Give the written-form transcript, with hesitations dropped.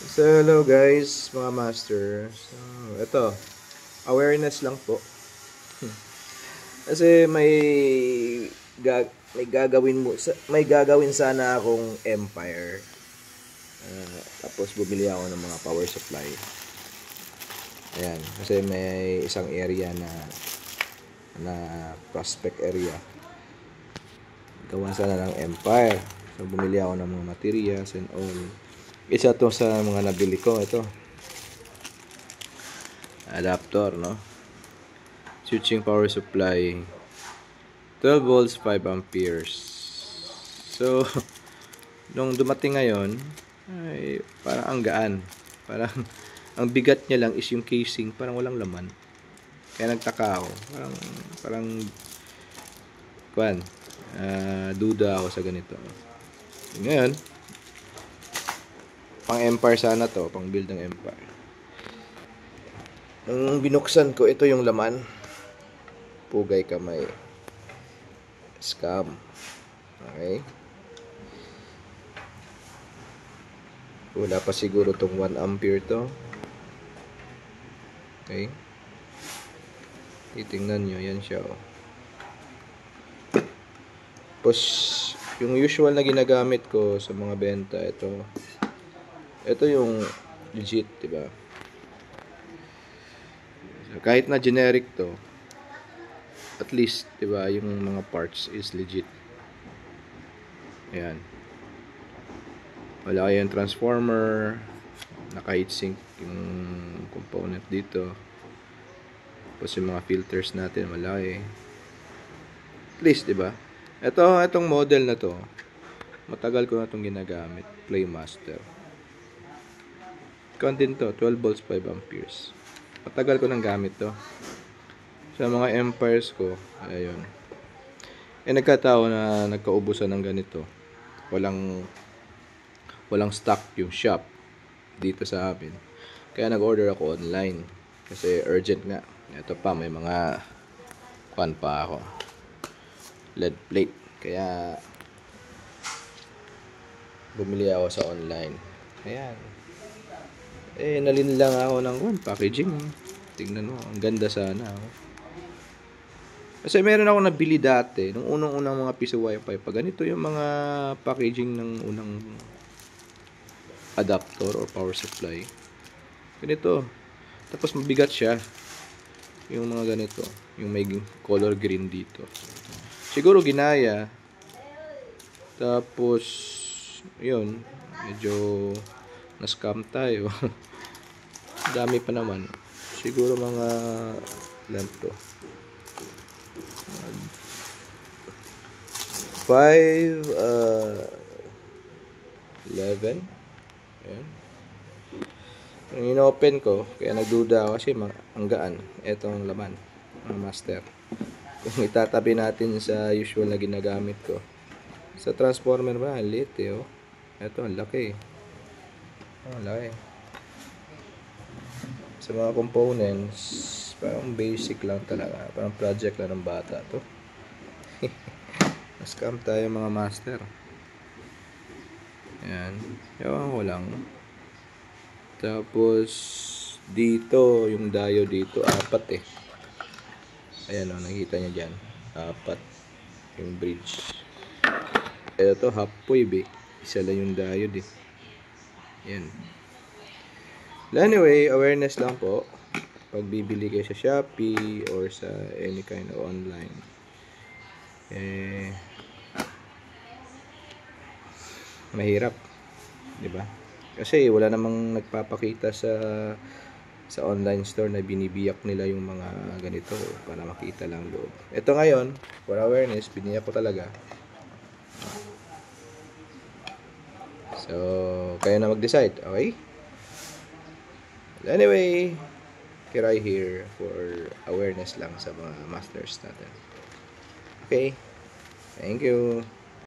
So, hello guys, mga master. So, ito, awareness lang po. Kasi may gagawin sana akong empire. Tapos bumili ako ng mga power supply. Ayan, kasi may isang area na prospect area. Gawa sana ng empire. So, bumili ako ng mga materials and all. Isa to sa mga nabili ko, ito. Adapter, no? Switching power supply 12 volts 5 amperes. So nung dumating ngayon ay parang ang gaan, parang ang bigat niya lang is yung casing, parang walang laman. Kaya nagtaka ako, parang kwan, duda ako sa ganito. Ngayon pang empire sana to, pang build ng empire. Nung binuksan ko, ito yung laman. Pugay kamay. Scam. Okay. Wala pa siguro tong 1 ampere to. Okay. Titingnan nyo. Yan siya. Oh. Tapos, yung usual na ginagamit ko sa mga benta, ito yung legit, diba? So, kahit na generic to, at least, diba, yung mga parts is legit. Ayan. Wala yung transformer, naka-heatsink yung component dito. Tapos yung mga filters natin, malaki. At least, diba? Itong model na to, matagal ko na itong ginagamit. Playmaster. Count din to, 12 volts 5 amperes. Matagal ko nang gamit to. Sa mga empires ko, ayun. Nagkataon na nagkaubusan ng ganito. Walang stock yung shop dito sa amin. Kaya nag-order ako online. Kasi urgent nga. Ito pa, may mga kwan pa ako. LED plate. Kaya bumili ako sa online. Ayan. Nalinlang ako ng packaging. Tingnan mo, ang ganda sana. Kasi meron ako nabili dati, nung unang-unang mga piso wifi pa. Ganito yung mga packaging ng unang adapter or power supply. Ganito. Tapos mabigat siya. Yung mga ganito. Yung may color green dito. Siguro ginaya. Tapos, yun. Medyo na-scam tayo. Dami pa naman. Siguro mga ilan to? 5, 11. Ayan. Yung inopen ko, kaya nagduda ako kasi ang gaan. Etong laman, ang master. Kung itatabi natin sa usual na ginagamit ko. Sa transformer ba, ang liit eh. Oh. Ito, ang laki. Ang laki. Sa mga components, parang basic lang talaga. Parang project lang ng bata to. Scam tayo mga master. Ayan. Ewan ko lang. Tapos, dito, yung diode dito, 4 eh. Ayan o, nakikita nyo dyan. 4. Yung bridge. Ito, half wave eh. Isa lang yung diode eh. Ayan. Anyway, awareness lang po. Pag bibili kayo sa Shopee or sa any kind of online. Mahirap, 'di ba? Kasi wala namang nagpapakita sa online store na binibiyak nila yung mga ganito para makita lang loob. Ito ngayon, for awareness, biniyak ko talaga. So, kayo na mag-decide, okay? Anyway, Kiray here for awareness lang sa mga masters natin. Okay? Thank you.